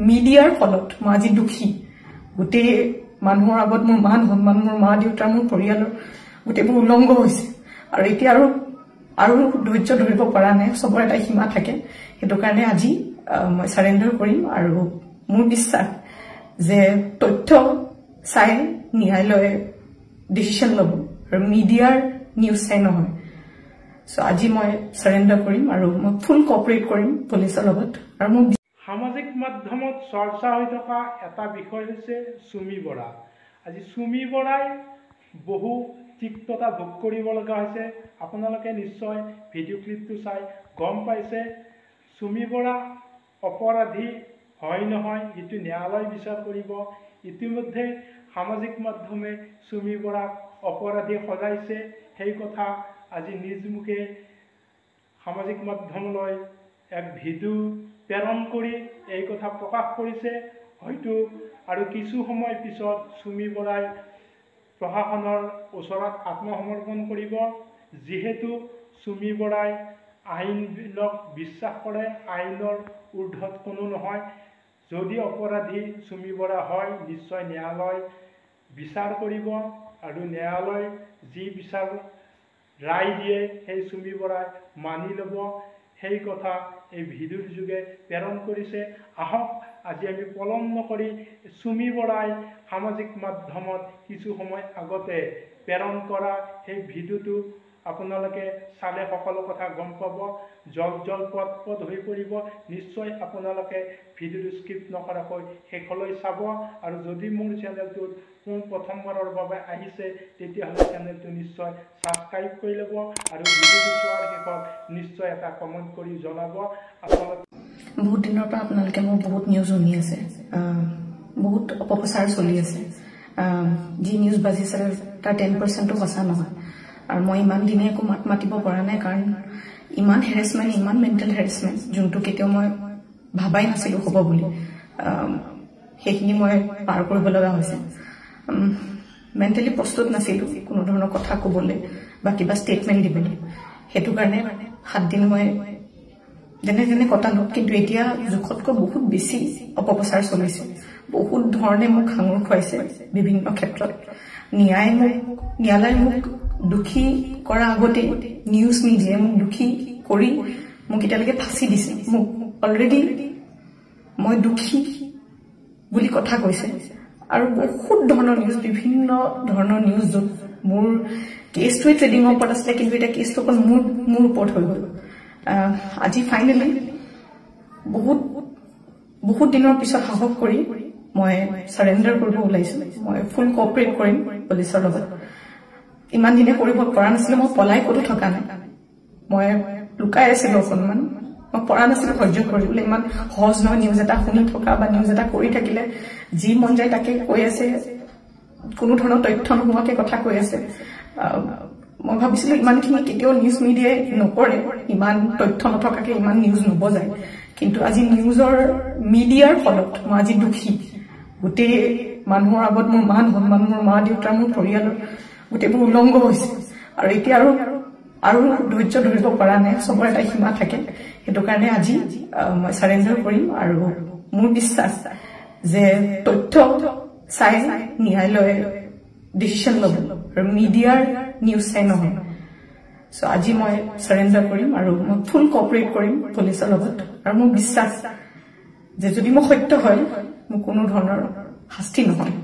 মিডিয়াৰ ফলত মই আজি দুখী গোটেই মানুহৰ আগত মোৰ মান সন্মান মোৰ মা দেউতা মোৰ পৰিয়ালৰ গোটেইবোৰ উলংঘ হৈছে আৰু এতিয়া আৰু ধৈৰ্য ধৰিব পৰা নাই সবৰ এটা সীমা থাকে সেইটো কাৰণে আজি মই সাৰেন্ডাৰ কৰিম আৰু মোৰ বিশ্বাস যে তথ্য চাই ন্যায়ালয়ে ডিসিশন ল'ব আৰু মিডিয়াৰ নিউজ চাই নহয় সো আজি মই সাৰেন্ডাৰ কৰিম আৰু মই ফুল কোঅপাৰেট কৰিম পুলিচৰ লগত আৰু মই সামাজিক মাধ্যমত চৰ্চা হৈ থকা এটা বিষয় হৈছে সুমি বৰা আজি সুমি বৰাই বহু তিক্ততা ভোগ কৰিব লগা হৈছে আপোনালোকে নিশ্চয় ভিডিও ক্লিপটো চাই গম পাইছে সুমি বৰা অপৰাধী হয় নহয় এটো ন্যায়ালয় বিচাৰ কৰিব ইতিমধ্যে সামাজিক মাধ্যমে সুমি বৰা অপৰাধী সজাইছে সেই কথা আজি নিজ মুখে সামাজিক মাধ্যমলৈ এক ভিডিও প্ৰেৰণ কৰি এই কথা প্ৰকাশ কৰিছে হয়তো আৰু কিছু সময় পিছত সুমি বৰাই প্ৰশাসনৰ ওচৰত আত্মসমৰ্পণ কৰিব যেহেতু সুমি বৰাই আইনক বিশ্বাস কৰে আইনৰ ঊৰ্ধ্বত কোনো নহয় যদি অপৰাধী সুমি বৰা হয় নিশ্চয় ন্যায়ালয় বিচাৰ কৰিব আৰু ন্যায়ালয় যি বিচাৰ ৰায় দিয়ে সেই সুমি বৰাই মানি ল'ব সেই কথা এই ভিডিওৰ যোগে প্ৰেৰণ কৰিছে আহক আজি আমি পলম নকৰি সুমি বৰাই সামাজিক মাধ্যমত কিছু সময় আগতে প্ৰেৰণ কৰা সেই ভিডিওটো আপোনালোকে চালে সকলো কথা গম পাব জলপট হৈ পৰিব নিশ্চয় আপোনালোকে ভিডিওটো স্কিপ নকৰাকৈ শেষলৈ চাব আৰু যদি মোৰ চেনেলটোত প্ৰথমবাৰৰ বাবে আহিছে তেতিয়াহ'লে চেনেলটো নিশ্চয় সাবস্ক্ৰাইব কৰি ল'ব আৰু ভিডিওটো চোৱাৰ শেষত নিশ্চয় এটা কমেন্ট কৰি জনাব আপোনালোকে বহুত দিনৰ পৰা আপোনালোকে মোক বহুত নিউজ শুনি আছে বহুত অপপ্ৰচাৰ চলি আছে যি নিউজ বাজিছে তাৰ 10%ও সঁচা নহয় আৰু মই ইমান দিনে একো মাত মাতিব পৰা নাই কাৰণ ইমান হেৰেছমেণ্ট ইমান মেণ্টেল হেৰেছমেণ্ট যোনটো কেতিয়াও মই ভাবাই নাছিলো হ'ব বুলি সেইখিনি মই পাৰ কৰিব লগা হৈছে মেণ্টেলি প্ৰস্তুত নাছিলো কোনো ধৰণৰ কথা ক'বলৈ বা কিবা ষ্টেটমেণ্ট দিবলৈ সেইটো কাৰণে 7 দিন মই যেনে কটালো কিন্তু এতিয়া জোখতকৈ বহুত বেছি অপপ্ৰচাৰ চলিছে বহুত ধৰণে মোক সাঙুৰ খুৱাইছে বিভিন্ন ক্ষেত্ৰত ন্যায়ালয় মোক দুখী কৰা আগতে নিউজ মিডিয়াই মোক দুখী কৰি মোক এতিয়ালৈকে ফাঁচি দিছে মোক অলৰেডি মই দুখী বুলি কথা কৈছে আৰু বহুত ধৰণৰ নিউজ বিভিন্ন ধৰণৰ নিউজ য'ত মোৰ কেছটোৱে ট্ৰেডিঙৰ ওপৰত আছিলে কিন্তু এটা কেছটো অকল মোৰ ওপৰত হৈ গ'ল আজি ফাইনেলি বহুত দিনৰ পিছত সাহস কৰি মই সাৰেন্ডাৰ কৰিব ওলাইছো মই ফুল কোঅপাৰেট কৰিম পুলিচৰ লগত ইমান দিনে কৰিব পৰা নাছিলো মই পলাই ক'তো থকা নাই মই লুকাই আছিলো অকণমান মই পৰা নাছিলো সহ্য কৰিবলৈ ইমান সহজ নহয় নিউজ এটা শুনি থকা বা নিউজ এটা কৰি থাকিলে যি মন যায় তাকে কৈ আছে কোনো ধৰণৰ তথ্য নোহোৱাকে কথা কৈ আছে মই ভাবিছিলো ইমানখিনি কেতিয়াও নিউজ মিডিয়াই নকৰে ইমান তথ্য নথকাকে ইমান নিউজ নবজায় কিন্তু আজি মিডিয়াৰ ফলত মই আজি দুখী গোটেই মানুহৰ আগত মোৰ মান সন্মান মোৰ মা দেউতা মোৰ পৰিয়ালৰ গোটেইবোৰ উলংঘ হৈছে আৰু এতিয়া আৰু ধৈৰ্য ধৰিব পৰা নাই সবৰ এটা সীমা থাকে সেইটো কাৰণে আজি মই সাৰেন্ডাৰ কৰিম আৰু মোৰ বিশ্বাস যে তথ্য চাই ন্যায়ালয়ে ডিসিশন ল'ব আৰু মিডিয়াৰ নিউজ চাই নহয় সো আজি মই সাৰেন্ডাৰ কৰিম আৰু মই ফুল কোঅপাৰেট কৰিম পুলিচৰ লগত আৰু মোৰ বিশ্বাস যে যদি মই সত্য হয় মোৰ কোনো ধৰণৰ শাস্তি নহয়